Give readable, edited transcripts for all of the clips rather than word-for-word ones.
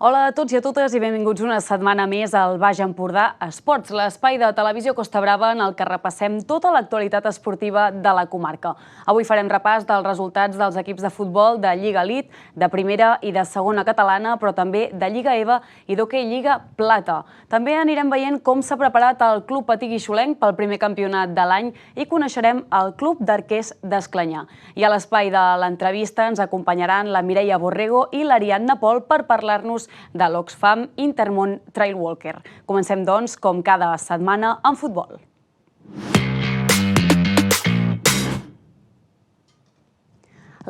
Hola a tots i a totes i benvinguts una setmana més al Baix Empordà Esports, l'espai de Televisió Costa Brava en el que repassem tota l'actualitat esportiva de la comarca. Avui farem repàs dels resultats dels equips de futbol de Lliga Elite, de primera i de segona catalana, però també de Lliga EVA i d'Hoquei Lliga Plata. També anirem veient com s'ha preparat el Club Patí Guixolenc pel primer campionat de l'any i coneixerem el Club d'Arquers d'Esclanyà. I a l'espai de l'entrevista ens acompanyaran la Mireia Borrego i l'Ariadna Pol per parlar-nos de l'Oxfam Intermón Trail Walker. Comencem, doncs, com cada setmana, amb futbol.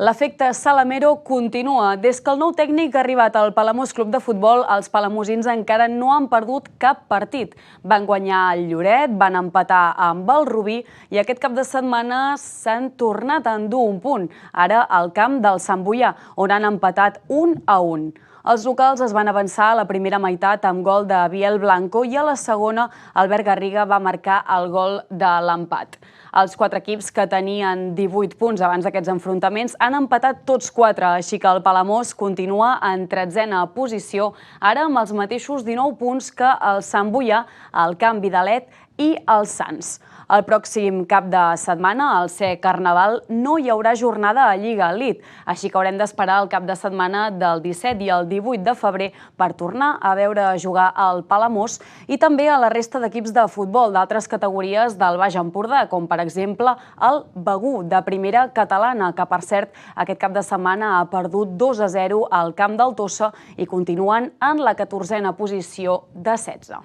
L'efecte Salamero continua. Des que el nou tècnic ha arribat al Palamós Club de Futbol, els palamosins encara no han perdut cap partit. Van guanyar el Lloret, van empatar amb el Rubí i aquest cap de setmana s'han tornat a endur un punt, ara al camp del Sant Boià, on han empatat 1-1. Els locals es van avançar a la primera meitat amb gol de Biel Blanco i a la segona Albert Garriga va marcar el gol de l'empat. Els quatre equips que tenien 18 punts abans d'aquests enfrontaments han empatat tots 4, així que el Palamós continua en 13a posició, ara amb els mateixos 19 punts que el Sant Boià, el Camp Vidalet i el Sants. El pròxim cap de setmana, al ser Carnaval, no hi haurà jornada a Lliga Elite, així que haurem d'esperar el cap de setmana del 17 i el 18 de febrer per tornar a veure jugar al Palamós i també a la resta d'equips de futbol d'altres categories del Baix Empordà, com per exemple el Begú, de primera catalana, que per cert aquest cap de setmana ha perdut 2-0 al camp del Tossa i continuen en la 14a posició de 16.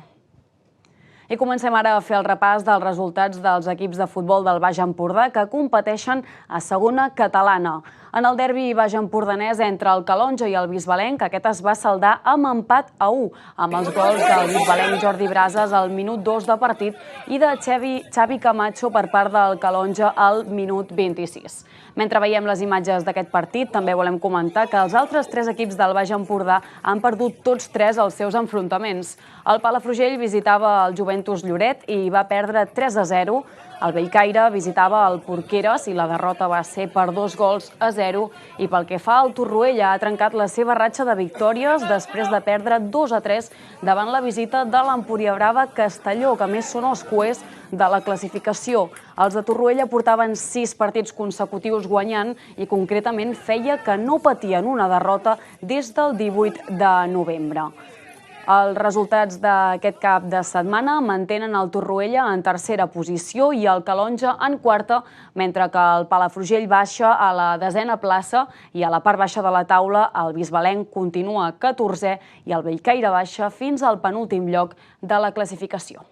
I comencem ara a fer el repàs dels resultats dels equips de futbol del Baix Empordà que competeixen a segona catalana. En el derbi baix empordanès entre el Calonge i el Bisbalenc, aquest es va saldar amb empat a 1, amb els gols del bisbalenc Jordi Brases al minut 2 de partit i de Xavi Camacho per part del Calonge al minut 26. Mentre veiem les imatges d'aquest partit, també volem comentar que els altres 3 equips del Baix Empordà han perdut tots 3 els seus enfrontaments. El Palafrugell visitava el Juventus Lloret i va perdre 3-0. El Bellcaire visitava el Porqueres i la derrota va ser per 2-0. I pel que fa al Torroella, ha trencat la seva ratxa de victòries després de perdre 2-3 davant la visita de l'Empúria Brava Castelló, que més són els cuers de la classificació. Els de Torroella portaven 6 partits consecutius guanyant i concretament feia que no patien una derrota des del 18 de novembre. Els resultats d'aquest cap de setmana mantenen el Torroella en tercera posició i el Calonge en quarta, mentre que el Palafrugell baixa a la 10a plaça i a la part baixa de la taula el Bisbalenc continua 14è i el Bellcaire baixa fins al penúltim lloc de la classificació.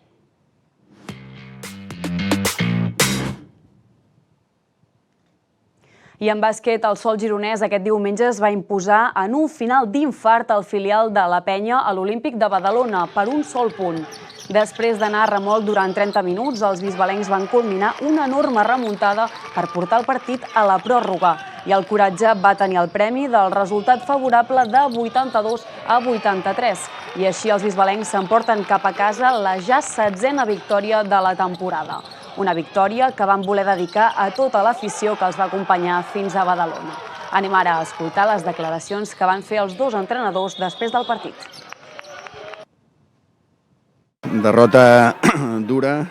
I en bàsquet, el Sol gironès aquest diumenge es va imposar en un final d'infart al filial de la Penya a l'Olímpic de Badalona per un sol punt. Després d'anar a remolc durant 30 minuts, els bisbalencs van culminar una enorme remuntada per portar el partit a la pròrroga. I el coratge va tenir el premi del resultat favorable de 82-83. I així els bisbalencs s'emporten cap a casa la ja 16a victòria de la temporada. Una victòria que van voler dedicar a tota l'afició que els va acompanyar fins a Badalona. Anem ara a escoltar les declaracions que van fer els 2 entrenadors després del partit. Derrota dura,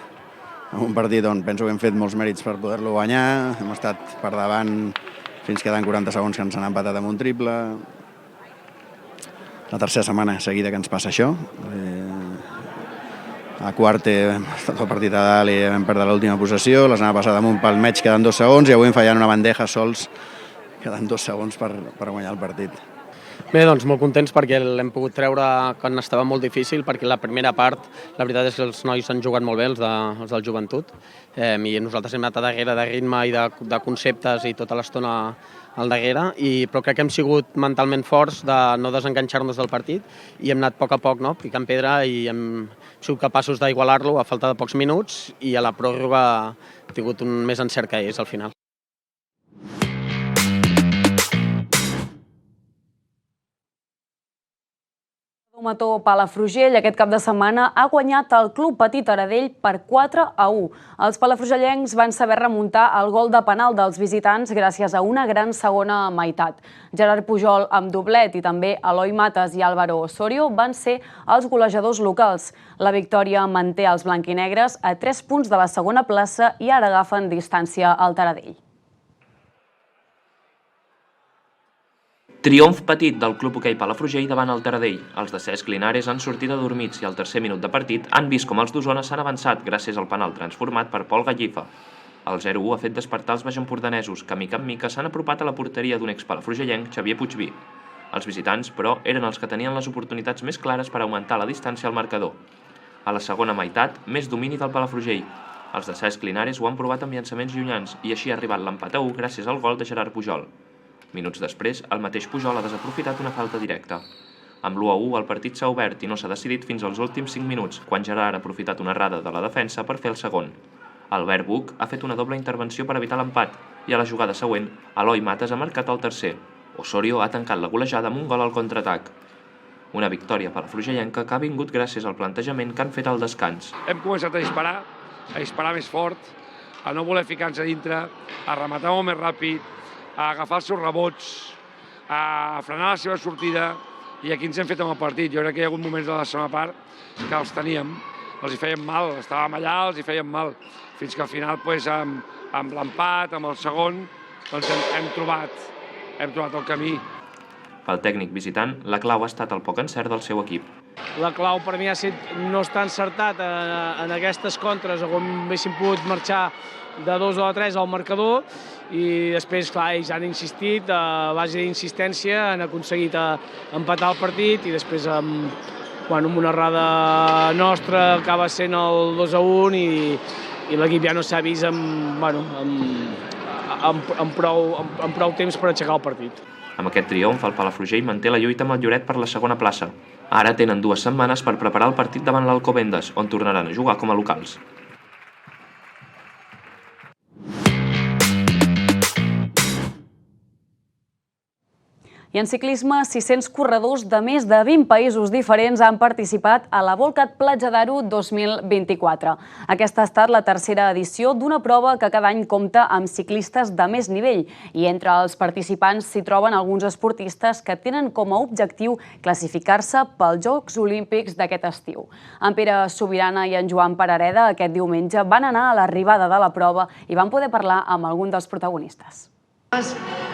un partit on penso que hem fet molts mèrits per poder-lo guanyar. Hem estat per davant fins quedant 40 segons que ens han empatat amb un triple. La tercera setmana seguida que ens passa això. A quart hem estat el partit a dalt i vam perdre l'última possessió. La setmana passada amb un pal mig quedant 2 segons i avui em fallant una bandeja sols quedant 2 segons per guanyar el partit. Bé, doncs molt contents perquè l'hem pogut treure quan estava molt difícil, perquè la primera part, la veritat és que els nois han jugat molt bé, els del joventut, i nosaltres hem anat a darrere de ritme i de conceptes i tota l'estona al darrere, però crec que hem sigut mentalment forts de no desenganxar-nos del partit i hem anat a poc, picant pedra i hem sigut capaços d'igualar-lo a falta de pocs minuts i a la pròrroga ha tingut un més encert que ells al final. Mató Palafrugell aquest cap de setmana ha guanyat el Club Petit Taradell per 4-1. Els palafrugellencs van saber remuntar el gol de penal dels visitants gràcies a una gran segona meitat. Gerard Pujol amb doblet i també Eloi Mates i Álvaro Osorio van ser els golejadors locals. La victòria manté els blanquinegres a 3 punts de la segona plaça i ara agafen distància al Taradell. Triomf petit del Club Hoquei Palafrugell davant el Taradell. Els de Cesc Linares han sortit adormits i al tercer minut de partit han vist com els d'Osona s'han avançat gràcies al penal transformat per Pol Gallifa. El 0-1 ha fet despertar els baixempordanesos, que mica en mica s'han apropat a la porteria d'un expalafrugellenc, Xavier Puigví. Els visitants, però, eren els que tenien les oportunitats més clares per augmentar la distància al marcador. A la segona meitat, més domini del Palafrugell. Els de Cesc Linares ho han provat amb llançaments llunyans i així ha arribat l'empat a 1 gràcies al gol de Gerard Pujol. Minuts després, el mateix Pujol ha desaprofitat una falta directa. Amb l'1-1 el partit s'ha obert i no s'ha decidit fins als últims 5 minuts, quan Gerard ha aprofitat una errada de la defensa per fer el segon. Albert Buch ha fet una doble intervenció per evitar l'empat i a la jugada següent, Eloi Mates ha marcat el tercer. Osorio ha tancat la golejada amb un gol al contraatac. Una victòria palafrugellenca que ha vingut gràcies al plantejament que han fet al descans. Hem començat a disparar més fort, a no voler ficar-nos a dintre, a rematar molt més ràpid, a agafar els seus rebots, a frenar la seva sortida, i aquí ens hem fet amb el partit. Jo crec que hi ha hagut moments de la segona part que els teníem, els hi fèiem mal, estàvem allà, els hi fèiem mal, fins que al final, amb l'empat, amb el segon, hem trobat el camí. Pel tècnic visitant, la clau ha estat el poc encert del seu equip. La clau per mi ha estat no estar encertat en aquestes contres on haguéssim pogut marxar de 2 o 3 al marcador i després, clar, ells han insistit, a base d'insistència han aconseguit empatar el partit i després amb una errada nostra acaba sent el 2-1 i l'equip ja no s'ha vist amb prou temps per aixecar el partit. Amb aquest triomf, el Palafrugell manté la lluita amb el Lloret per la segona plaça. Ara tenen 2 setmanes per preparar el partit davant l'Alcobendas, on tornaran a jugar com a locals. I en ciclisme, 600 corredors de més de 20 països diferents han participat a la Volcat Platja d'Aro 2024. Aquesta ha estat la tercera edició d'una prova que cada any compta amb ciclistes de més nivell i entre els participants s'hi troben alguns esportistes que tenen com a objectiu classificar-se pels Jocs Olímpics d'aquest estiu. En Pere Sobirana i en Joan Parareda aquest diumenge van anar a l'arribada de la prova i van poder parlar amb algun dels protagonistes.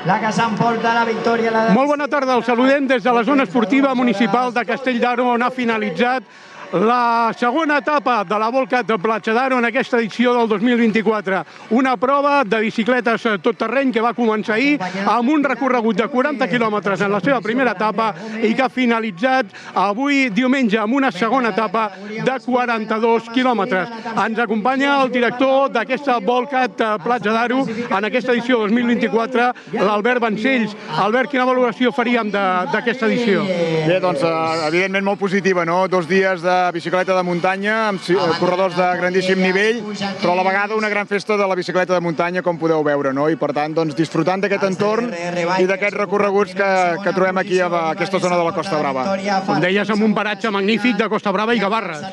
La que s'emporta la victòria. Molt bona tarda, els saludem des de la zona esportiva municipal de Castell d'Aro, on ha finalitzat la segona etapa de la Volcat de Platja d'Aro en aquesta edició del 2024. Una prova de bicicletes tot terreny que va començar ahir amb un recorregut de 40 quilòmetres en la seva primera etapa i que ha finalitzat avui diumenge amb una segona etapa de 42 quilòmetres. Ens acompanya el director d'aquesta Volcat Platja d'Aro en aquesta edició 2024, l'Albert Vancells. Albert, quina valoració faríem d'aquesta edició? Bé, doncs, evidentment molt positiva, no? 2 dies de bicicleta de muntanya amb corredors de grandíssim nivell, però a la vegada una gran festa de la bicicleta de muntanya, com podeu veure, no? I per tant, doncs, disfrutant d'aquest entorn i d'aquests recorreguts que trobem aquí a aquesta zona de la Costa Brava. Com deies, amb un paratge magnífic de Costa Brava i Gavarres.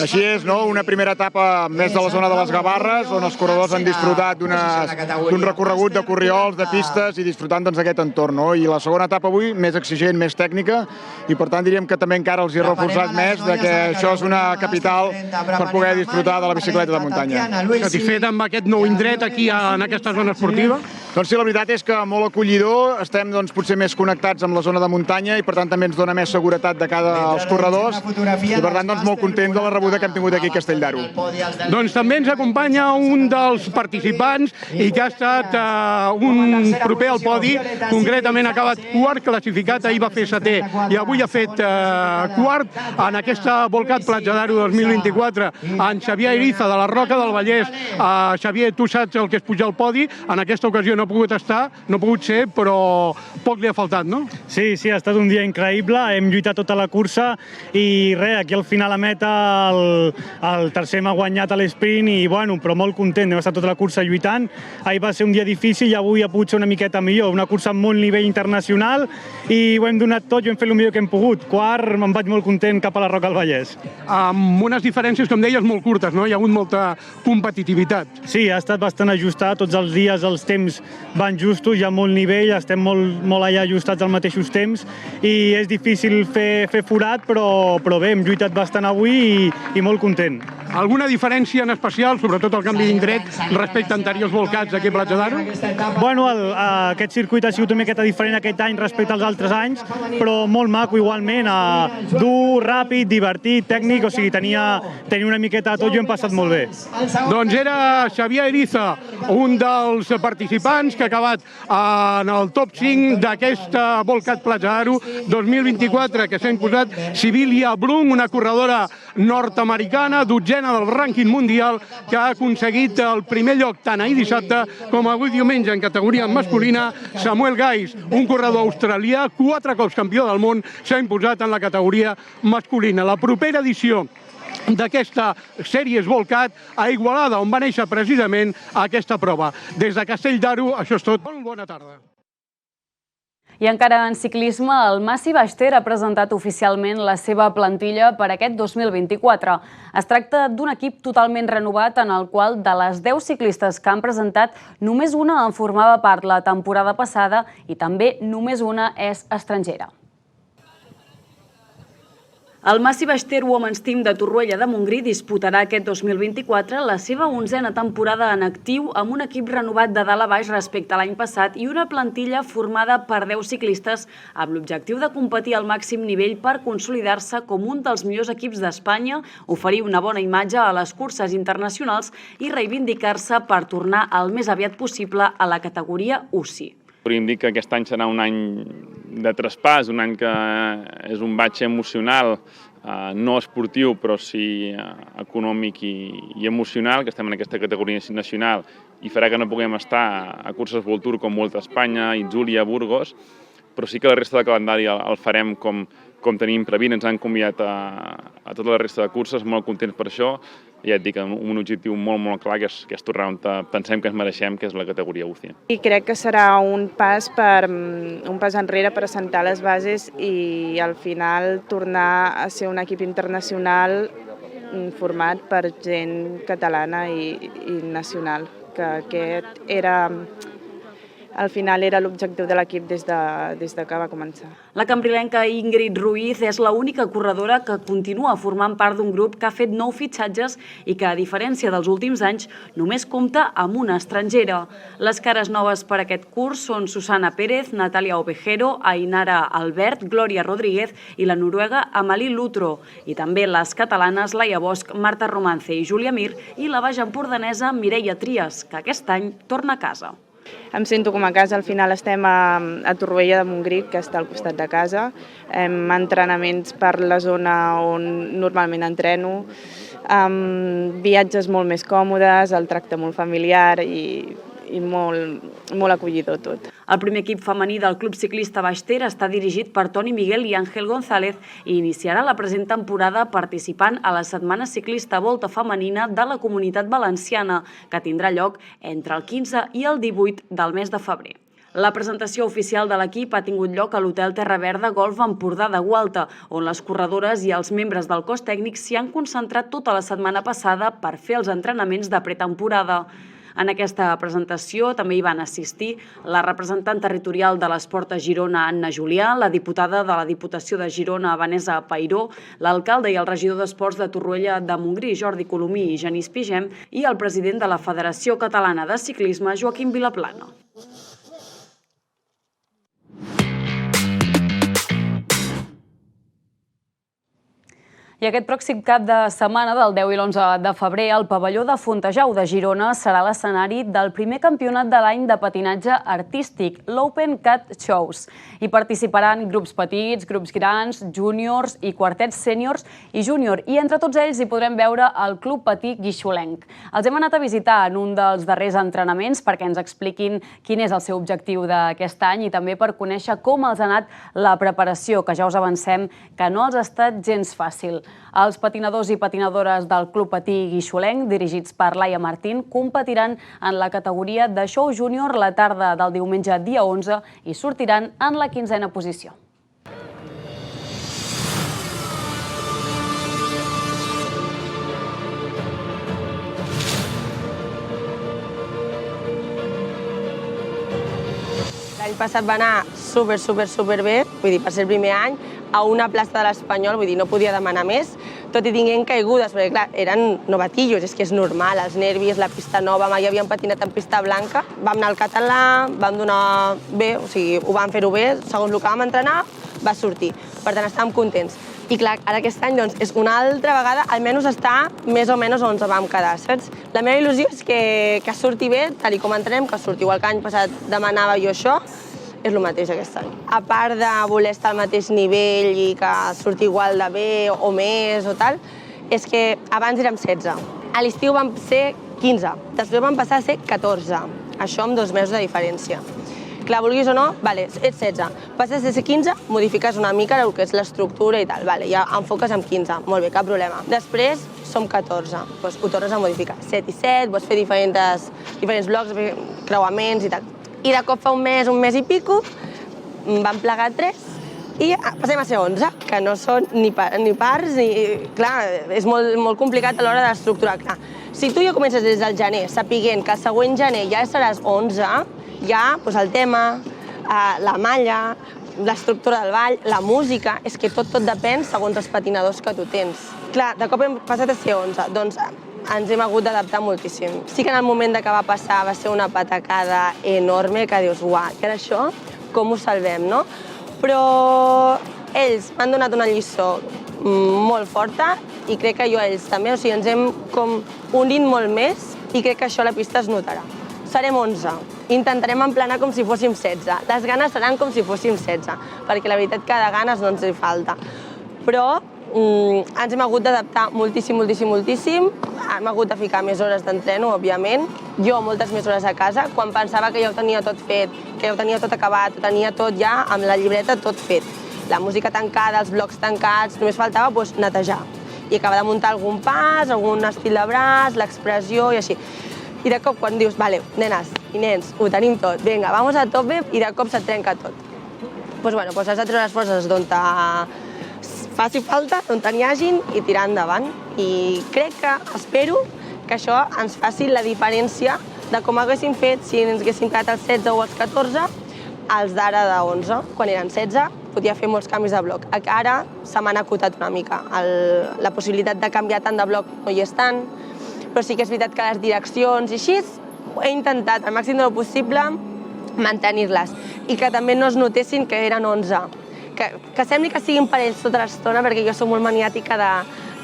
Així és, no? Una primera etapa més de la zona de les Gavarres, on els corredors han disfrutat d'un recorregut de corriols, de pistes i disfrutant d'aquest entorn, no? I la segona etapa avui, més exigent, més tècnica, i per tant diríem que també encara els hi ha reforçat més de que això és una capital per poder disfrutar de la bicicleta de muntanya. Satisfet amb aquest nou indret aquí en aquesta zona esportiva? Doncs sí, la veritat és que molt acollidor, estem potser més connectats amb la zona de muntanya i per tant també ens dona més seguretat de cada als corredors i per tant molt content de la rebuda que hem tingut aquí a Castell d'Aro. Doncs també ens acompanya un dels participants i que ha estat un proper al podi, concretament ha acabat quart classificat, ahir va fer setè i avui ha fet quart en aquesta Volcat Platja d'Aro 2024, en Xavier Iriza de la Roca del Vallès. Xavier, tu saps el que és pujar al podi, en aquesta ocasió no ha pogut estar, no ha pogut ser, però poc li ha faltat, no? Sí, ha estat un dia increïble, hem lluitat tota la cursa i res, aquí al final a meta el tercer m'ha guanyat a l'esprint i bueno, però molt content, hem estat tota la cursa lluitant. Ahir va ser un dia difícil i avui ha pogut ser una miqueta millor, una cursa amb molt nivell internacional i ho hem donat tot i hem fet el millor que hem pogut. Quart, me'n vaig molt content cap a la Roca del Vallès. Amb unes diferències, com deies, molt curtes, no? Hi ha hagut molta competitivitat. Sí, ha estat bastant ajustat, tots els dies els temps van justos, hi ha molt nivell, estem molt allà ajustats als mateixos temps i és difícil fer forat, però bé, hem lluitat bastant avui i molt content. Alguna diferència en especial, sobretot el canvi d'indret, respecte a anteriors volcats aquí a Platja d'Aro? Bueno, aquest circuit ha sigut una miqueta diferent aquest any respecte als altres anys, però molt maco igualment, dur, ràpid, divertit, tècnic, o sigui, tenia una miqueta tot i ho hem passat molt bé. Doncs era Xavier Iriza, un dels participants que ha acabat en el top 5 d'aquesta Volcat Platja d'Aro 2024, que s'ha imposat Sibilia Blum, una corredora nord-americana, dotzena del rànquing mundial, que ha aconseguit el primer lloc tant ahir dissabte com avui diumenge en categoria masculina. Samuel Gais, un corredor australià, 4 cops campió del món, s'ha imposat en la categoria masculina. La propera edició d'aquesta Sèries Volcat a Igualada, on va néixer precisament aquesta prova. Des de Castell d'Aro, això és tot. Bona tarda. I encara en ciclisme, el Massi Ballester ha presentat oficialment la seva plantilla per aquest 2024. Es tracta d'un equip totalment renovat en el qual de les 10 ciclistes que han presentat, només una en formava part la temporada passada i també només una és estrangera. El Massi Ballester Women's Team de Torroella de Montgrí disputarà aquest 2024 la seva 11a temporada en actiu amb un equip renovat de dalt a baix respecte a l'any passat i una plantilla formada per 10 ciclistes amb l'objectiu de competir al màxim nivell per consolidar-se com un dels millors equips d'Espanya, oferir una bona imatge a les curses internacionals i reivindicar-se per tornar el més aviat possible a la categoria UCI. Podríem dir que aquest any serà un any de traspàs, un any que és un batxe emocional, no esportiu, però sí econòmic i emocional, que estem en aquesta categoria nacional i farà que no puguem estar a curses World Tour com Volta a Espanya, Itzúlia, Burgos, però sí que la resta de calendari el farem com tenim previst, ens han convidat a tota la resta de curses, molt contents per això, i ja et dic, un objectiu molt clar, que és tornar on pensem que ens mereixem, que és la categoria UCI. I crec que serà un pas enrere per assentar les bases i al final tornar a ser un equip internacional format per gent catalana i nacional, que aquest era... Al final era l'objectiu de l'equip des que va començar. La cambrilenca Ingrid Ruiz és l'única corredora que continua formant part d'un grup que ha fet 9 fitxatges i que, a diferència dels últims anys, només compta amb una estrangera. Les cares noves per aquest curs són Susana Pérez, Natàlia Ovejero, Ainara Albert, Glòria Rodríguez i la noruega Amalí Lutro. I també les catalanes Laia Bosch, Marta Romance i Júlia Mir i la baix empordanesa Mireia Trias, que aquest any torna a casa. Em sento com a casa, al final estem a Torroella de Montgrí, que està al costat de casa, entrenaments per la zona on normalment entreno, viatges molt més còmodes, el tracte molt familiar i molt acollidor tot. El primer equip femení del Club Ciclista Ballester està dirigit per Toni Miguel i Àngel González i iniciarà la present temporada participant a la Setmana Ciclista Volta Femenina de la Comunitat Valenciana, que tindrà lloc entre el 15 i el 18 del mes de febrer. La presentació oficial de l'equip ha tingut lloc a l'Hotel Terra Verda Golf Empordà de Gualta, on les corredores i els membres del cos tècnic s'hi han concentrat tota la setmana passada per fer els entrenaments de pretemporada. En aquesta presentació també hi van assistir la representant territorial de l'Esport a Girona, Anna Julià, la diputada de la Diputació de Girona, Vanessa Pairó, l'alcalde i el regidor d'Esports de Torroella de Montgrí, Jordi Colomí i Genís Pigem, i el president de la Federació Catalana de Ciclisme, Joaquim Vilaplana. I I aquest pròxim cap de setmana del 10 i l'11 de febrer, el pavelló de Fontejau de Girona serà l'escenari del primer campionat de l'any de patinatge artístic, l'Open Cat Shows. Hi participaran grups petits, grups grans, júniors i quartets sèniors i júnior, i entre tots ells hi podrem veure el Club Patí Guixolenc. Els hem anat a visitar en un dels darrers entrenaments perquè ens expliquin quin és el seu objectiu d'aquest any i també per conèixer com els ha anat la preparació, que ja us avancem que no els ha estat gens fàcil. Els patinadors i patinadores del Club Patí Guixolenc, dirigits per Laia Martín, competiran en la categoria de show júnior la tarda del diumenge dia 11 i sortiran en la 15a posició. L'any passat va anar super bé, vull dir, per ser el primer any, a una plaça de l'Espanyol, vull dir, no podia demanar més, tot i tinguent caigudes, perquè clar, eren novatillos, és que és normal, els nervis, la pista nova, mai havíem patinat en pista blanca, vam anar al català, vam donar bé, o sigui, ho vam fer-ho bé, segons el que vam entrenar, va sortir, per tant estàvem contents. I clar, ara aquest any doncs, és una altra vegada, almenys està més o menys on ens vam quedar, saps? La meva il·lusió és que surti bé, tal com entrenem, que surti igual que l'any passat demanava jo això, és el mateix aquest any. A part de voler estar al mateix nivell i que surti igual de bé o més o tal, és que abans érem 16. A l'estiu vam ser 15, després vam passar a ser 14. Això amb 2 mesos de diferència. Clar, vulguis o no, vale, ets 16. Passes a ser 15, modifiques una mica el que és l'estructura i tal, vale, ja enfoques amb 15, molt bé, cap problema. Després som 14, doncs ho tornes a modificar. 7 i 7, pots fer diferents blocs, creuaments i tal. I de cop fa un mes i pico, vam plegar 3 i passem a ser 11, que no són ni parts, ni... Clar, és molt complicat a l'hora d'estructurar. Clar, si tu ja comences des del gener, sapiguent que el següent gener ja seràs 11, ja el tema, la malla, l'estructura del ball, la música, és que tot depèn segons els patinadors que tu tens. Clar, de cop hem passat a ser 11, doncs ens hem hagut d'adaptar moltíssim. Sí que en el moment que va passar va ser una patacada enorme, que dius, uah, que era això? Com ho salvem, no? Però ells m'han donat una lliçó molt forta i crec que jo a ells també, o sigui, ens hem com unit molt més i crec que això a la pista es notarà. Serem 11, intentarem emplenar com si fóssim 16. Les ganes seran com si fóssim 16, perquè la veritat que de ganes no ens hi falta. Però ens hem hagut d'adaptar moltíssim. Hem hagut de ficar més hores d'entreno, òbviament. Jo moltes més hores a casa, quan pensava que ja ho tenia tot fet, que ja ho tenia tot acabat, ho tenia tot ja amb la llibreta tot fet. La música tancada, els blocs tancats, només faltava netejar. I acabar de muntar algun pas, algun estil de braç, l'expressió i així. I de cop quan dius, vale, nenes i nens, ho tenim tot, vinga, vamos a tope, i de cop se't trenca tot. Doncs has de treure les forces d'on faci falta, on n'hi hagin i tirar endavant. I crec espero que això ens faci la diferència de com haguéssim fet si ens haguéssim quedat als 16 o als 14, als d'ara de 11. Quan eren 16 podia fer molts canvis de bloc. Ara se m'han acotat una mica. La possibilitat de canviar tant de bloc no hi és tant, però sí que és veritat que les direccions i així he intentat al màxim del possible mantenir-les i que també no es notessin que eren 11. Que sembli que siguin parells tota l'estona, perquè jo soc molt maniàtica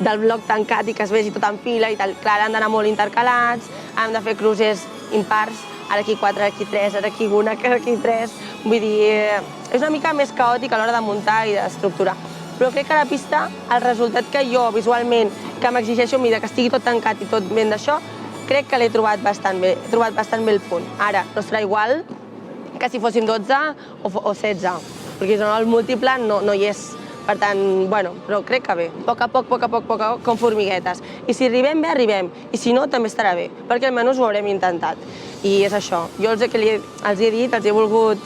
del bloc tancat i que es vegi tot en fila i tal. Clar, han d'anar molt intercalats, hem de fer cruces impars, ara aquí 4, ara aquí 3, ara aquí 1, ara aquí 3... Vull dir, és una mica més caòtic a l'hora de muntar i d'estructurar. Però crec que a la pista el resultat que jo visualment, que m'exigeixo a mi, que estigui tot tancat i tot ben d'això, crec que l'he trobat bastant bé, el punt. Ara, no serà igual que si fóssim 12 o 16. Perquè el múltiple no hi és. Per tant, bueno, però crec que bé. A poc a poc, com formiguetes. I si arribem bé, arribem. I si no, també estarà bé, perquè almenys ho haurem intentat. I és això. Jo els he dit, els he volgut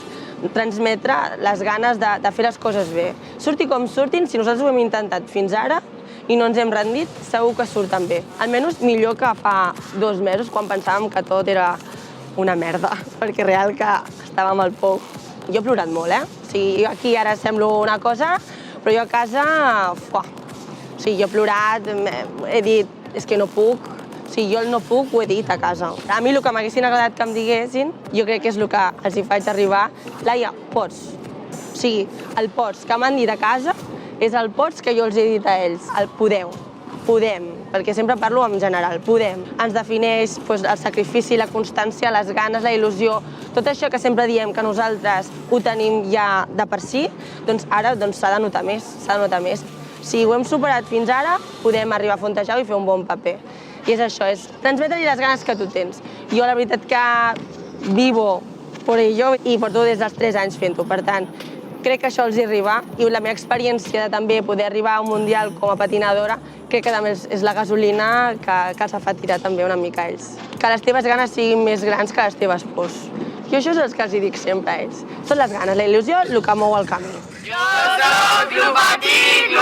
transmetre les ganes de fer les coses bé. Surti com surtin, si nosaltres ho hem intentat fins ara i no ens hem rendit, segur que surten bé. Almenys millor que fa 2 mesos, quan pensàvem que tot era una merda, perquè real que estàvem al pou. Jo he plorat molt, O sigui, aquí ara semblo una cosa, però jo a casa, jo he plorat, he dit, és que no puc, o sigui, jo el no puc ho he dit a casa. A mi el que m'haguessin agradat que em diguessin, jo crec que és el que els hi faig arribar, Laia, pots. O sigui, el pots, que m'han dit a casa, és el pots que jo els he dit a ells, el podeu. Podem, perquè sempre parlo en general, podem. Ens defineix el sacrifici, la constància, les ganes, la il·lusió, tot això que sempre diem que nosaltres ho tenim ja de per si, doncs ara s'ha de notar més, s'ha de notar més. Si ho hem superat fins ara, podem arribar a Fontejau i fer un bon paper. I és això, és transmetre-li les ganes que tu tens. Jo la veritat que vivo por ello i porto des dels 3 anys fent-ho, per tant, crec que això els hi arriba i la meva experiència de també poder arribar a un Mundial com a patinadora crec que també és la gasolina que els fa tirar també una mica a ells. Que les teves ganes siguin més grans que les teves pors. Jo això és el que els dic sempre a ells. Són les ganes, la il·lusió, el que mou el camí. Jo soc Glupatí i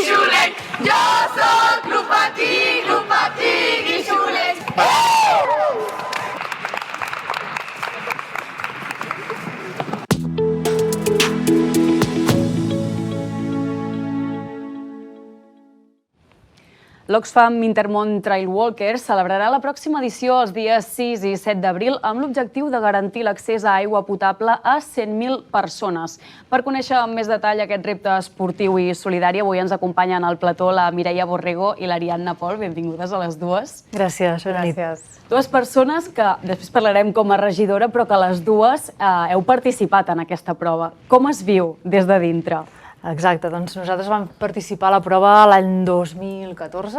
Xulet. Jo soc Glupatí i Xulet. L'Oxfam Intermont Trail Walkers celebrarà la pròxima edició els dies 6 i 7 d'abril amb l'objectiu de garantir l'accés a aigua potable a 100.000 persones. Per conèixer amb més detall aquest repte esportiu i solidari, avui ens acompanyen al plató la Mireia Borrego i l'Ariadna Pol. Benvingudes a les dues. Gràcies, bona nit. Dues persones que després parlarem com a regidora, però que les dues heu participat en aquesta prova. Com es viu des de dintre? Exacte, doncs nosaltres vam participar a la prova l'any 2014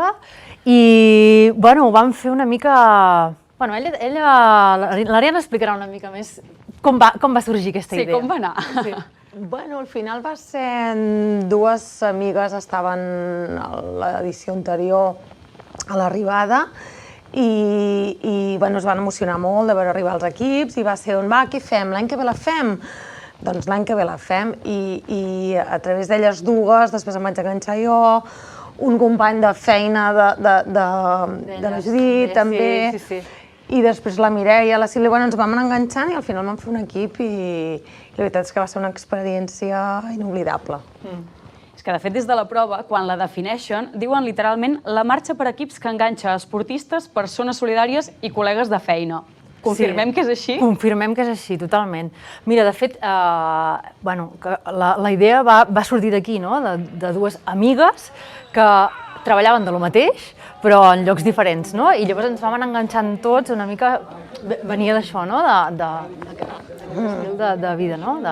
i, bueno, vam fer una mica... Bueno, l'Ariadna explicarà una mica més com va sorgir aquesta idea. Sí, com va anar? Sí. Bueno, al final va ser... Dues amigues estaven a l'edició anterior a l'arribada i bueno, es van emocionar molt de veure arribar els equips i va ser on va, què fem? L'any que ve la fem? Doncs l'any que ve la fem i a través d'elles dues, després em vaig enganxar jo, un company de feina de la Judit també, i després la Mireia, la Sílvia, ens vam anar enganxant i al final vam fer un equip i la veritat és que va ser una experiència inoblidable. És que, de fet, des de la prova, quan la defineixen, diuen literalment la marxa per equips que enganxa esportistes, persones solidàries i col·legues de feina. Confirmem que és així? Confirmem que és així, totalment. Mira, de fet, la idea va sortir d'aquí, de dues amigues que treballaven de lo mateix, però en llocs diferents, no? I llavors ens vam anar enganxant tots, una mica venia d'això, no? De vida, no?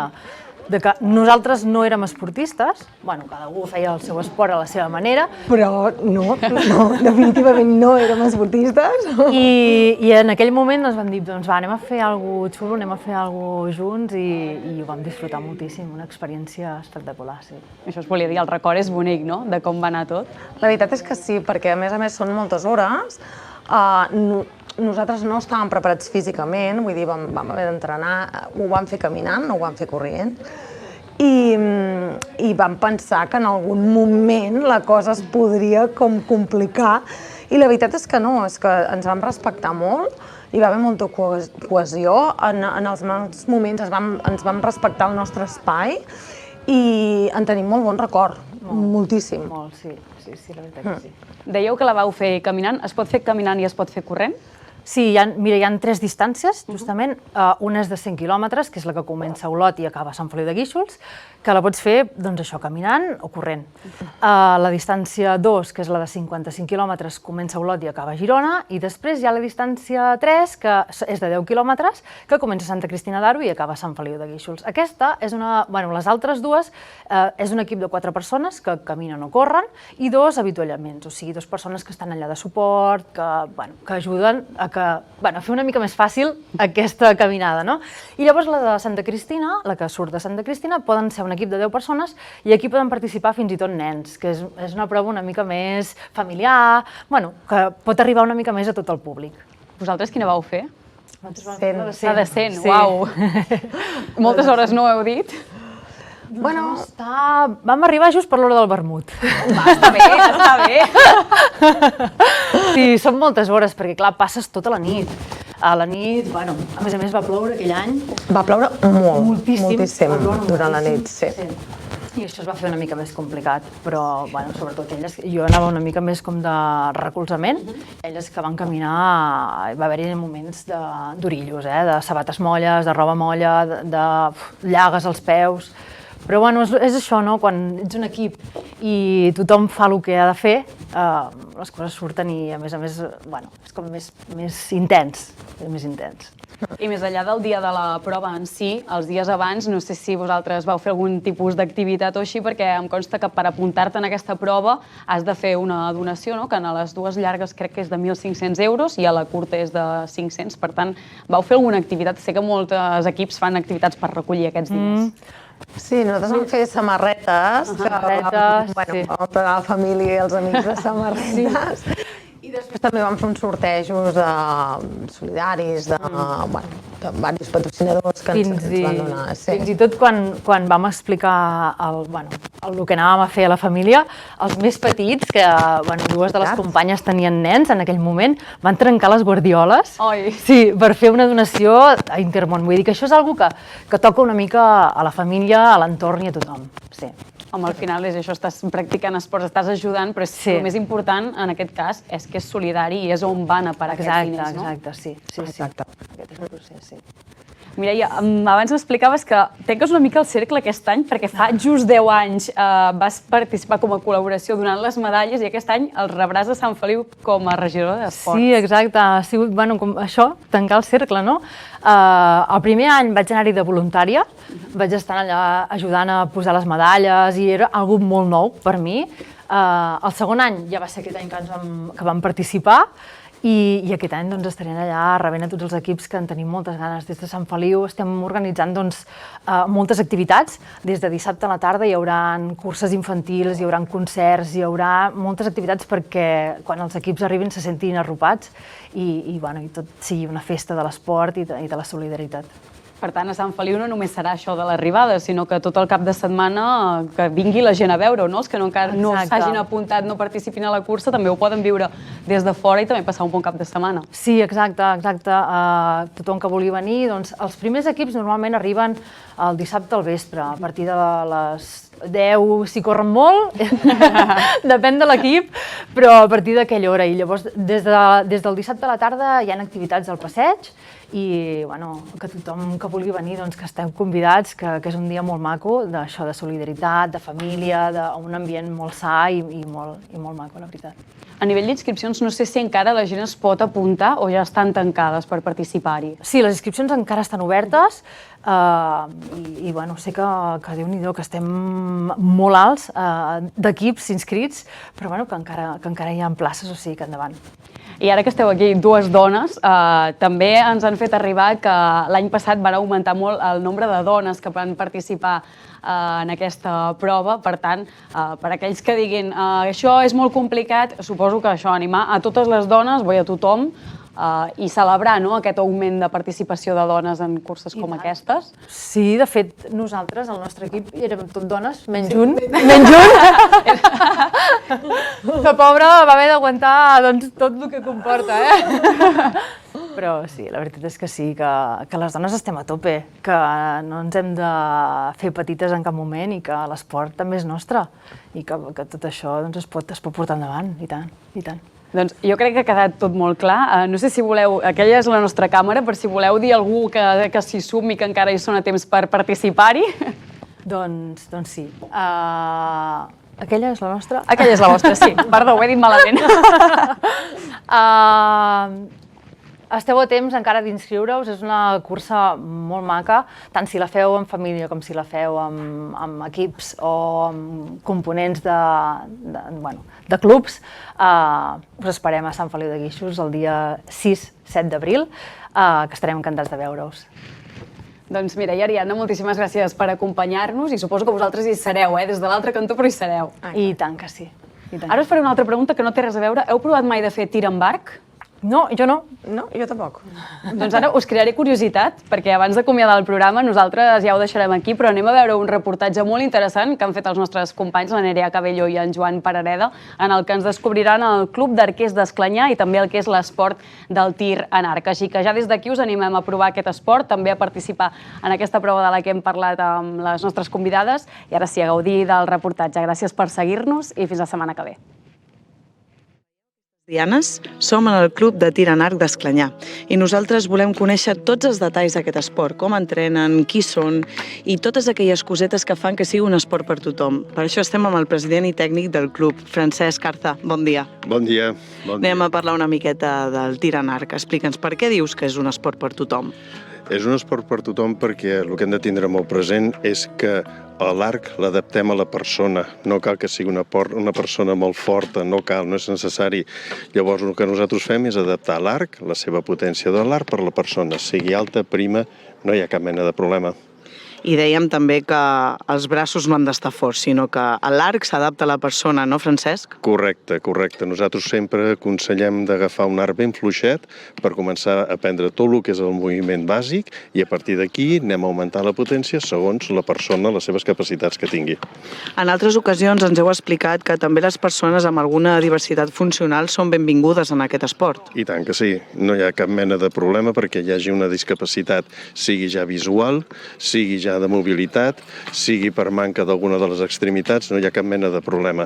De que nosaltres no érem esportistes, bueno, cada un feia el seu esport a la seva manera. Però no, definitivament no érem esportistes. I en aquell moment ens vam dir, doncs va, anem a fer alguna cosa xulo, anem a fer alguna cosa junts i ho vam disfrutar moltíssim, una experiència espectacular, sí. Això us volia dir, el record és bonic, no?, de com va anar tot. La veritat és que sí, perquè a més són moltes hores. Nosaltres no estàvem preparats físicament, vull dir, vam haver d'entrenar, ho vam fer caminant, no ho vam fer corrent, i vam pensar que en algun moment la cosa es podria com complicar, i la veritat és que no, és que ens vam respectar molt, hi va haver molta cohesió, en els moments ens vam respectar el nostre espai i en tenim molt bon record, moltíssim. Molt, sí, la veritat que sí. Dèieu que la vau fer caminant, es pot fer caminant i es pot fer corrent? Sí, mira, hi ha 3 distàncies, justament. Una és de 100 quilòmetres, que és la que comença a Olot i acaba a Sant Feliu de Guíxols, que la pots fer, doncs això, caminant o corrent. La distància 2, que és la de 55 quilòmetres, comença a Olot i acaba a Girona, i després hi ha la distància 3, que és de 10 quilòmetres, que comença a Santa Cristina d'Aro i acaba a Sant Feliu de Guíxols. Aquesta és una... Bueno, les altres dues és un equip de 4 persones que caminen o corren i 2 avituallaments, o sigui, 2 persones que estan allà de suport, que ajuden a fer una mica més fàcil aquesta caminada, no? I llavors la de Santa Cristina, la que surt de Santa Cristina, poden ser un equip de 10 persones i aquí poden participar fins i tot nens, que és una prova una mica més familiar, bueno, que pot arribar una mica més a tot el públic. Vosaltres quina vau fer? La de 100, uau! Moltes hores no ho heu dit? Bueno, vam arribar just per l'hora del vermut. Està bé. Sí, són moltes hores, perquè clar, passes tota la nit. A la nit, bueno, a més va ploure aquell any. Va ploure moltíssim durant la nit, sí. I això es va fer una mica més complicat, però, bueno, sobretot elles, jo anava una mica més com de recolzament, elles que van caminar, va haver-hi moments d'orillos, de sabates molles, de roba molla, de llagues als peus, Però bueno, és això, no? Quan ets un equip i tothom fa el que ha de fer, les coses surten i a més, bueno, és com més intens, més intens. I més enllà del dia de la prova en si, els dies abans, no sé si vosaltres vau fer algun tipus d'activitat o així, perquè em consta que per apuntar-te en aquesta prova has de fer una donació, no? Que a les dues llargues crec que és de 1.500 euros i a la curta és de 500. Per tant, vau fer alguna activitat? Sé que molts equips fan activitats per recollir aquests diners. Sí, nosaltres vam fer samarretes, sí. vam plegar la família i els amics de samarretes. I després també vam fer uns sortejos solidaris de diversos patrocinadors que ens van donar. Fins i tot quan vam explicar el que anàvem a fer a la família, els més petits, que dues de les companyes tenien nens en aquell moment, van trencar les guardioles per fer una donació a Intermón. Vull dir que això és una cosa que toca una mica a la família, a l'entorn i a tothom. Home, al final és això, estàs practicant esports, estàs ajudant, però el més important en aquest cas és que és solidari i és on van a parar aquests diners, no? Exacte, sí. Aquest és el procés, sí. Mireia, abans m'explicaves que tanques una mica el cercle aquest any, perquè fa just 10 anys vas participar com a col·laboració donant les medalles i aquest any el rebràs a Sant Feliu com a regidora d'esports. Sí, exacte. Ha sigut, com això, tancar el cercle, no? El primer any vaig anar-hi de voluntària, vaig estar allà ajudant a posar les medalles i era algo molt nou per mi. El segon any ja va ser aquest any que vam participar i aquest any estarem allà rebent a tots els equips que en tenim moltes ganes. Des de Sant Feliu estem organitzant moltes activitats. Des de dissabte a la tarda hi haurà curses infantils, hi haurà concerts, hi haurà moltes activitats perquè quan els equips arribin se sentin arropats i tot sigui una festa de l'esport i de la solidaritat. Per tant, a Sant Feliu no només serà això de l'arribada, sinó que tot el cap de setmana que vingui la gent a veure-ho, no? Els que encara no s'hagin apuntat, no participin a la cursa, també ho poden viure des de fora i també passar un bon cap de setmana. Sí, exacte. Tothom que vulgui venir, els primers equips normalment arriben el dissabte al vespre, a partir de les 10, si corren molt, depèn de l'equip, però a partir d'aquella hora. I llavors, des del dissabte a la tarda hi ha activitats al passeig i que tothom que vulgui venir, que esteu convidats, que és un dia molt maco, d'això de solidaritat, de família, d'un ambient molt sa i molt maco, la veritat. A nivell d'inscripcions, no sé si encara la gent es pot apuntar o ja estan tancades per participar-hi. Sí, les inscripcions encara estan obertes i sé que Déu-n'hi-do, que estem molt alts d'equips inscrits, però que encara hi ha places, o sigui que endavant. I ara que esteu aquí, dues dones, també ens han fet arribar que l'any passat va augmentar molt el nombre de dones que van participar en aquesta prova. Per tant, per aquells que diguin això és molt complicat, suposo que això, animar a totes les dones, a tothom, i celebrar aquest augment de participació de dones en curses com aquestes. Sí, de fet, nosaltres, el nostre equip, érem tot dones, menys un. Que pobra va haver d'aguantar tot el que comporta, Però sí, la veritat és que sí, que les dones estem a tope, que no ens hem de fer petites en cap moment i que l'esport també és nostre i que tot això es pot portar endavant, i tant, i tant. Doncs jo crec que ha quedat tot molt clar. No sé si voleu, aquella és la nostra càmera, per si voleu dir a algú que s'hi sumi, que encara hi són a temps per participar-hi. Doncs sí. Aquella és la nostra? Aquella és la vostra, sí. Perdó, ho he dit malament. Esteu a temps encara d'inscriure-us, és una cursa molt maca, tant si la feu en família com si la feu amb equips o amb components de clubs. Us esperem a Sant Feliu de Guíxols el dia 6-7 d'abril, que estarem encantats de veure-us. Doncs mira, i Ariadna, moltíssimes gràcies per acompanyar-nos i suposo que vosaltres hi sereu, des de l'altre cantó, però hi sereu. I tant que sí. Ara us faré una altra pregunta que no té res a veure. Heu provat mai de fer tir amb arc? No, jo no. No, jo tampoc. Doncs ara us crearé curiositat, perquè abans d'acomiadar el programa nosaltres ja ho deixarem aquí, però anem a veure un reportatge molt interessant que han fet els nostres companys, la Nerea Cabello i en Joan Parareda, en el que ens descobriran el Club d'Arquers d'Esclanyà i també el que és l'esport del tir en arc. Així que ja des d'aquí us animem a provar aquest esport, també a participar en aquesta prova de la que hem parlat amb les nostres convidades, i ara sí, a gaudir del reportatge. Gràcies per seguir-nos i fins la setmana que ve. Dianes, som en el Club de Tir en Arc d'Esclanyà i nosaltres volem conèixer tots els detalls d'aquest esport, com entrenen, qui són i totes aquelles cosetes que fan que sigui un esport per tothom. Per això estem amb el president i tècnic del club, Francesc Arza. Bon dia. Bon dia. Anem a parlar una miqueta del tir en arc. Explica'ns per què dius que és un esport per tothom. És un esport per tothom perquè el que hem de tindre molt present és que l'arc l'adaptem a la persona. No cal que sigui una persona molt forta, no cal, no és necessari. Llavors el que nosaltres fem és adaptar l'arc, la seva potència de l'arc per la persona. Sigui alta, prima, no hi ha cap mena de problema. I dèiem també que els braços no han d'estar forts, sinó que l'arc s'adapta a la persona, no, Francesc? Correcte. Nosaltres sempre aconsellem d'agafar un arc ben fluixet per començar a aprendre tot el que és el moviment bàsic i a partir d'aquí anem a augmentar la potència segons la persona, les seves capacitats que tingui. En altres ocasions ens heu explicat que també les persones amb alguna diversitat funcional són benvingudes en aquest esport. I tant que sí, no hi ha cap mena de problema perquè hi hagi una discapacitat, sigui ja visual, sigui ja de mobilitat, sigui per manca d'alguna de les extremitats, no hi ha cap mena de problema.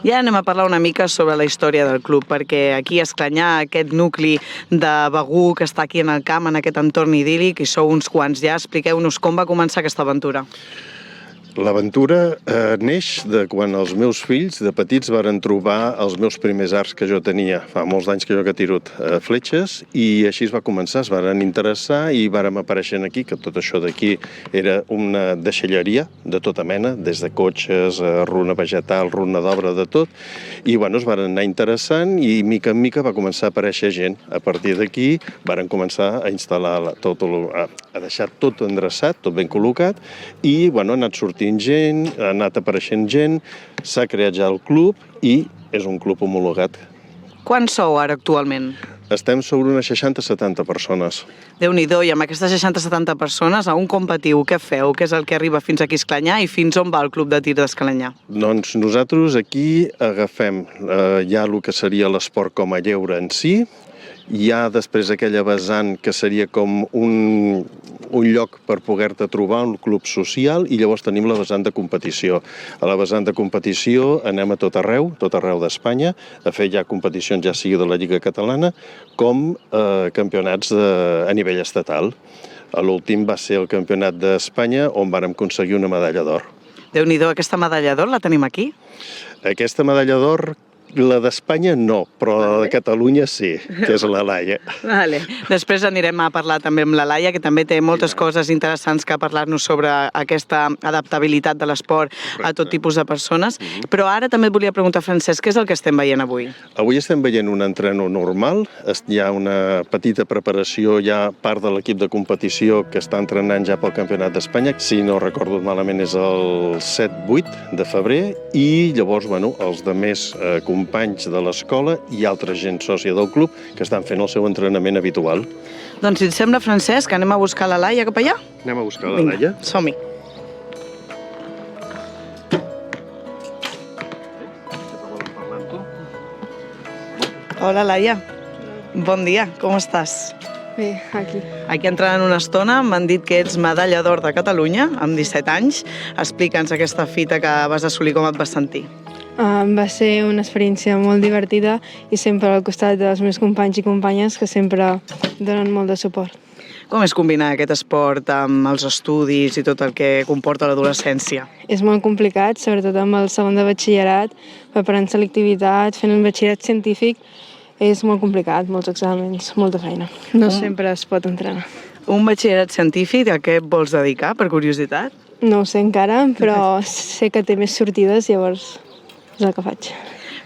Ja anem a parlar una mica sobre la història del club, perquè aquí a Esclanyà, aquest nucli de Begur que està aquí en el camp, en aquest entorn idíl·lic, i sou uns quants ja, expliqueu-nos com va començar aquesta aventura. L'aventura neix de quan els meus fills de petits varen trobar els meus primers arcs que jo tenia. Fa molts anys que jo he tirat fletxes i així es va començar, es varen interessar i vàrem aparèixer aquí, que tot això d'aquí era una deixalleria de tota mena, des de cotxes, runa vegetal, runa d'obra, de tot. I es varen anar interessant i mica en mica va començar a aparèixer gent. A partir d'aquí varen començar a instal·lar a deixar tot endreçat, tot ben col·locat i ha anat sortint gent, ha anat apareixent gent, s'ha creat ja el club i és un club homologat. Quants sou ara actualment? Estem sobre unes 60-70 persones. Déu-n'hi-do, i amb aquestes 60-70 persones, a un competiu, què feu? Què és el que arriba fins aquí a Esclanyà i fins on va el Club de Tir d'Esclanyà? Doncs nosaltres aquí agafem ja el que seria l'esport com a lleure en si, hi ha després aquella vessant que seria com un lloc per poder-te trobar, un club social, i llavors tenim la vessant de competició. A la vessant de competició anem a tot arreu d'Espanya, a fer ja competicions, ja sigui de la Lliga Catalana, com campionats a nivell estatal. L'últim va ser el Campionat d'Espanya, on vàrem aconseguir una medalla d'or. Déu-n'hi-do, aquesta medalla d'or la tenim aquí? Aquesta medalla d'or, la d'Espanya no, però la de Catalunya sí, que és la Laia. Vale. Després anirem a parlar també amb la Laia, que també té moltes coses interessants que parlar-nos sobre aquesta adaptabilitat de l'esport a tot tipus de persones. Però ara també et volia preguntar, Francesc, què és el que estem veient avui? Avui estem veient un entreno normal, hi ha una petita preparació, hi ha part de l'equip de competició que està entrenant ja pel Campionat d'Espanya, si no recordo malament és el 7-8 de febrer, i llavors els demés companys de l'escola i altra gent sòcia del club que estan fent el seu entrenament habitual. Doncs si et sembla, Francesc, anem a buscar la Laia cap allà? Anem a buscar la Laia. Som-hi. Hola, Laia. Bon dia, com estàs? Bé, aquí. Aquí entrenant una estona, m'han dit que ets medalla d'or de Catalunya, amb 17 anys. Explica'ns aquesta fita que vas assolir, com et vas sentir. Va ser una experiència molt divertida i sempre al costat dels meus companys i companyes que sempre donen molt de suport. Com és combinar aquest esport amb els estudis i tot el que comporta l'adolescència? És molt complicat, sobretot amb el segon de batxillerat, preparant selectivitat, fent un batxillerat científic. És molt complicat, molts exàmens, molta feina. No sempre es pot entrenar. Un batxillerat científic, a què et vols dedicar, per curiositat? No ho sé encara, però sé que té més sortides, llavors és el que faig.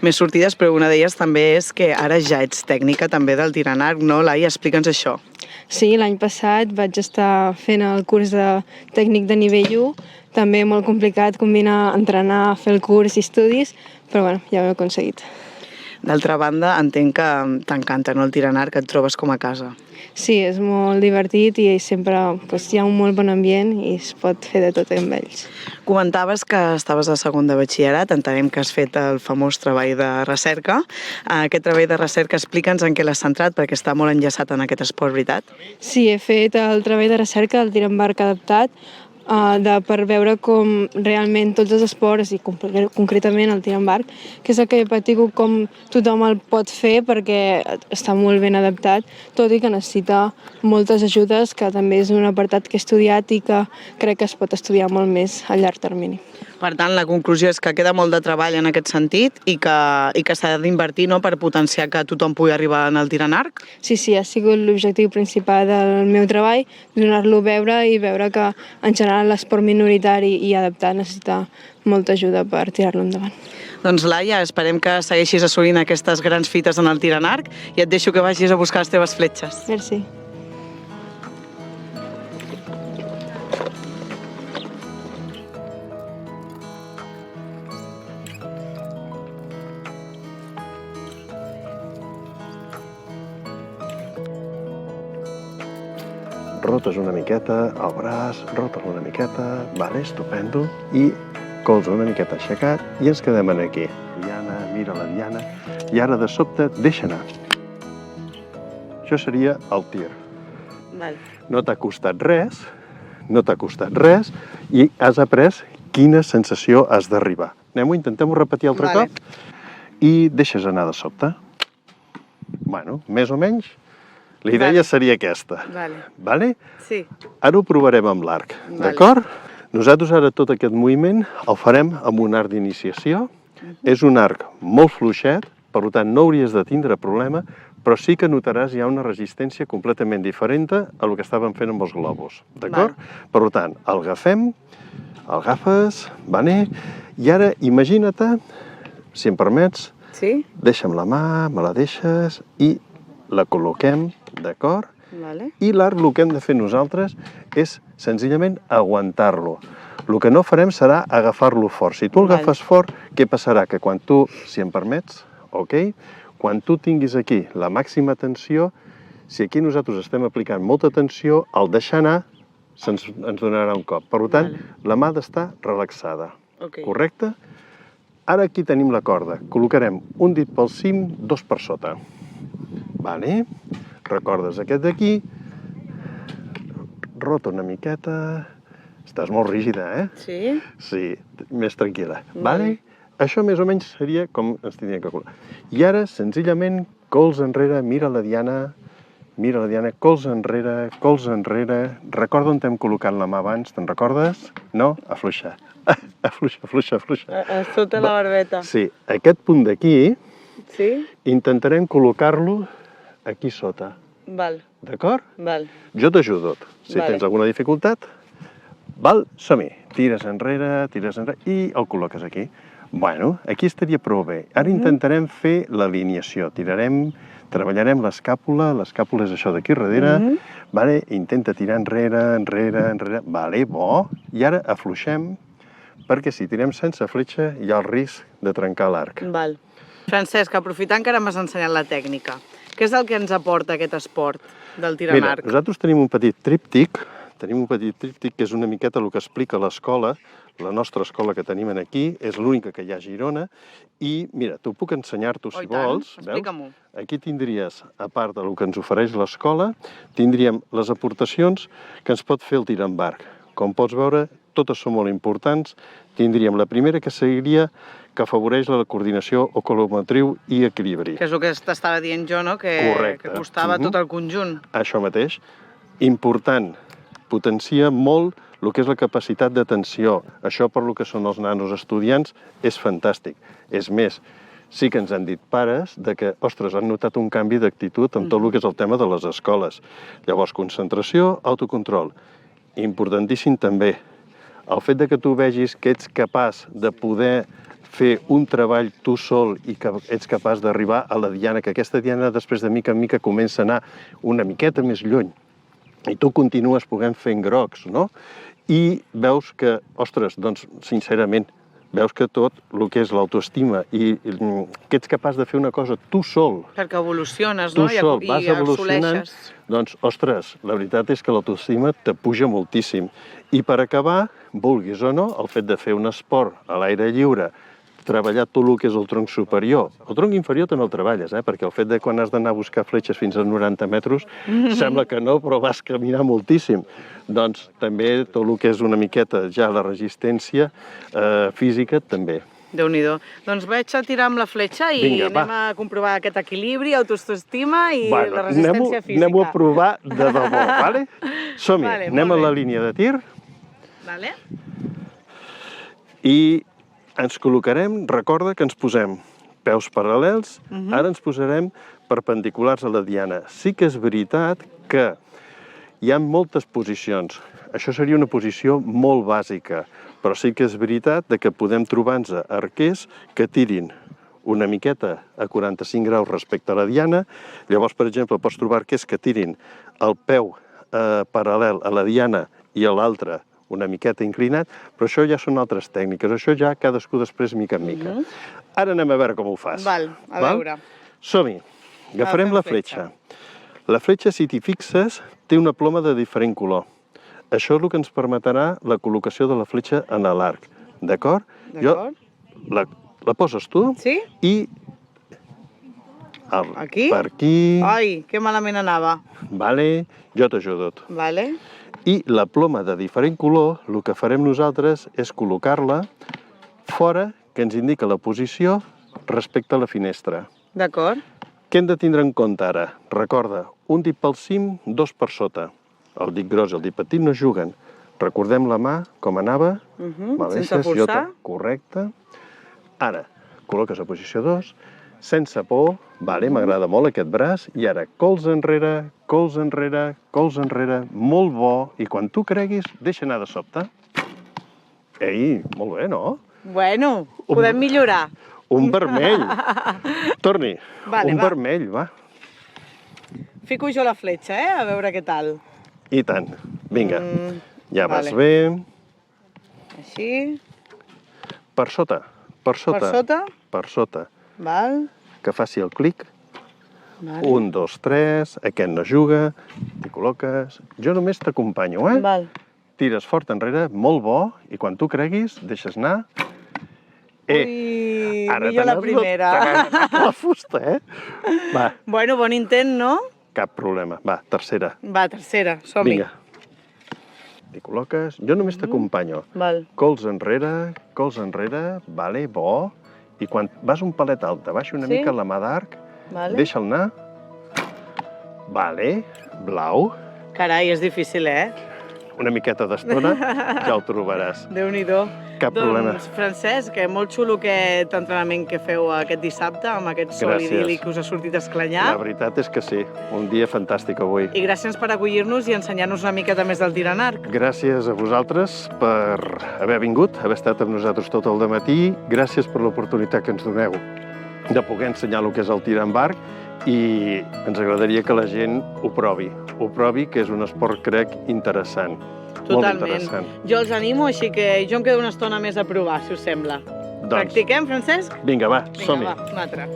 Més sortides, però una d'elles també és que ara ja ets tècnica també del tir en arc, no? Laia, explica'ns això. Sí, l'any passat vaig estar fent el curs de tècnic de nivell 1, també molt complicat combinar entrenar, fer el curs i estudis, però bueno, ja ho he aconseguit. D'altra banda, entenc que t'encanta, no, el tir en arc, que et trobes com a casa. Sí, és molt divertit i sempre hi ha un molt bon ambient i es pot fer de tot amb ells. Comentaves que estaves a segon de batxillerat, entenem que has fet el famós treball de recerca. Aquest treball de recerca, explica'ns en què l'has centrat, perquè està molt enllaçat en aquest esport, veritat? Sí, he fet el treball de recerca del tir amb arc adaptat per veure com realment tots els esports, i concretament el tir amb arc, que és el que he patit, com tothom el pot fer perquè està molt ben adaptat, tot i que necessita moltes ajudes, que també és un apartat que he estudiat i que crec que es pot estudiar molt més a llarg termini. Per tant, la conclusió és que queda molt de treball en aquest sentit i que s'ha d'invertir per potenciar que tothom pugui arribar en el tir en arc? Sí, ha sigut l'objectiu principal del meu treball, donar-lo a veure i veure que en general l'esport minoritari i adaptat necessita molta ajuda per tirar-lo endavant. Doncs Laia, esperem que segueixis assolint aquestes grans fites en el tir en arc i et deixo que vagis a buscar les teves fletxes. Merci. Rotes una miqueta el braç, rotes una miqueta, vale, estupendo, i colze una miqueta aixecat i ens quedem aquí. Diana, mira la Diana, i ara de sobte deixa anar. Això seria el tir. No t'ha costat res, i has après quina sensació has d'arribar. Intentem-ho repetir altre cop i deixes anar de sobte. Bueno, més o menys, la idea seria aquesta. Vale? Sí. Ara ho provarem amb l'arc, d'acord? Nosaltres ara tot aquest moviment el farem amb un arc d'iniciació. És un arc molt fluixet, per tant no hauries de tindre problema, però sí que notaràs ja una resistència completament diferent a el que estàvem fent amb els globus, d'acord? Per tant, el agafem, el agafes, i ara imagina't, si em permets, deixa'm la mà, me la deixes i la col·loquem, d'acord? I l'arc el que hem de fer nosaltres és senzillament aguantar-lo. El que no farem serà agafar-lo fort. Si tu l'agafes fort, què passarà? Que quan tu, si em permets, quan tu tinguis aquí la màxima tensió, si aquí nosaltres estem aplicant molta tensió, al deixar anar ens donarà un cop. Per tant, la mà ha d'estar relaxada. Correcte? Ara aquí tenim la corda. Col·locarem un dit pel cim, dos per sota. Recordes aquest d'aquí, rota una miqueta, estàs molt rígida, Sí? Sí, més tranquil·la. Això més o menys seria com ens tindríem que col·locar. I ara, senzillament, colze enrere, mira la Diana, colze enrere, recorda on t'hem col·locat la mà abans, te'n recordes? No? Afluixa. Afluixa. A sota la barbeta. Sí, aquest punt d'aquí, Sí? intentarem col·locar-lo aquí sota. D'acord? Jo t'ajudo. Si tens alguna dificultat, som-hi. Tires enrere i el col·loques aquí. Bueno, aquí estaria prou bé. Ara intentarem fer l'alineació. Treballarem l'escàpula és això d'aquí darrere. Intenta tirar enrere. Bo. I ara afluixem, perquè si tirem sense fletxa hi ha el risc de trencar l'arc. Francesc, aprofitant que ara m'has ensenyat la tècnica, què és el que ens aporta aquest esport del tir en arc? Nosaltres tenim un petit tríptic, que és una miqueta el que explica l'escola, la nostra escola que tenim aquí, és l'única que hi ha a Girona, i mira, t'ho puc ensenyar-t'ho si vols. Explica-m'ho. Aquí tindries, a part del que ens ofereix l'escola, tindríem les aportacions que ens pot fer el tir amb arc. Com pots veure, totes són molt importants. Tindríem la primera, que seria que afavoreix la coordinació oculomotriu i equilibri. Que és el que t'estava dient jo, no? Que costava tot el conjunt. Això mateix. Important, potencia molt el que és la capacitat d'atenció. Això, per lo que són els nanos estudiants, és fantàstic. És més, sí que ens han dit pares que, ostres, han notat un canvi d'actitud amb tot el que és el tema de les escoles. Llavors, concentració, autocontrol. Importantíssim també, el fet que tu vegis que ets capaç de poder fer un treball tu sol i que ets capaç d'arribar a la Diana, que aquesta Diana després de mica en mica comença a anar una miqueta més lluny i tu continues podent fer grocs, no? I veus que, ostres, doncs, sincerament, veus que tot el que és l'autoestima i que ets capaç de fer una cosa tu sol. Perquè evoluciones, no? Tu sol, vas evolucionant. Doncs, ostres, la veritat és que l'autoestima te puja moltíssim. I per acabar, vulguis o no, el fet de fer un esport a l'aire lliure treballar tot el que és el tronc superior. El tronc inferior també el treballes, perquè el fet de quan has d'anar a buscar fletxes fins a 90 metres sembla que no, però vas caminar moltíssim. Doncs també tot el que és una miqueta ja la resistència física també. Déu-n'hi-do. Doncs vaig a tirar amb la fletxa i anem a comprovar aquest equilibri, autoestima i la resistència física. Anem-ho a provar de debò, vale? Som-hi, anem a la línia de tir. Vale. I ens col·locarem, recorda que ens posem peus paral·lels, ara ens posarem perpendiculars a la diana. Sí que és veritat que hi ha moltes posicions. Això seria una posició molt bàsica, però sí que és veritat que podem trobar-nos arquers que tirin una miqueta a 45 graus respecte a la diana. Llavors, per exemple, pots trobar arquers que tirin el peu paral·lel a la diana i a l'altre una miqueta inclinat, però això ja són altres tècniques, això ja cadascú després mica en mica. Ara anem a veure com ho fas. Val, a veure. Som-hi, agafarem la fletxa. La fletxa, si t'hi fixes, té una ploma de diferent color. Això és el que ens permetrà la col·locació de la fletxa en l'arc, d'acord? D'acord. La poses tu i aquí? Per aquí. Ai, que malament anava. Vale, jo t'ajudo. Vale. I la ploma de diferent color, el que farem nosaltres és col·locar-la fora, que ens indica la posició respecte a la finestra. D'acord. Què hem de tindre en compte ara? Recorda, un dit pel cim, dos per sota. El dit gros i el dit petit no juguen. Recordem la mà, com anava. Sense forçar. Correcte. Ara, col·loques a posició 2, sense por. Vale, m'agrada molt aquest braç. I ara, cols enrere, cols enrere, cols enrere. Molt bo. I quan tu creguis, deixa anar de sobte. Ei, molt bé, no? Bueno, podem millorar. Un vermell. Torni. Un vermell, va. Fico jo la fletxa, a veure què tal. I tant. Vinga. Ja vas bé. Així. Per sota. Per sota. Per sota? Per sota. Val. Que faci el clic. 1, 2, 3. Aquest no juga. T'hi col·loques. Jo només t'acompanyo, Val. Tires fort enrere, molt bo, i quan tu creguis, deixes anar. Ui, millor la primera. La fusta, Va. Bueno, bon intent, no? Cap problema. Va, tercera. Va, tercera, som-hi. Vinga. T'hi col·loques. Jo només t'acompanyo. Val. Cols enrere, vale, bo. I quan vas un palet alt, baixa una mica la mà d'arc, deixa'l anar. Vale, blau. Carai, és difícil, Una miqueta d'estona, ja ho trobaràs. Déu-n'hi-do. Cap problema. Doncs, Francesc, molt xulo aquest entrenament que feu aquest dissabte, amb aquest sol idíl·lic que us ha sortit a Esclanyà. La veritat és que sí, un dia fantàstic avui. I gràcies per acollir-nos i ensenyar-nos una miqueta més del tir en arc. Gràcies a vosaltres per haver vingut, haver estat amb nosaltres tot el dematí. Gràcies per l'oportunitat que ens doneu de poder ensenyar el que és el tir en arc i ens agradaria que la gent ho provi, que és un esport, crec, interessant. Totalment. Jo els animo, així que jo em quedo una estona més a provar, si us sembla. Practiquem, Francesc? Vinga, va, som-hi. Vinga, va, un altre.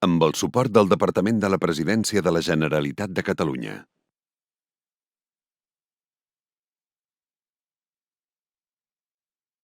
Amb el suport del Departament de la Presidència de la Generalitat de Catalunya.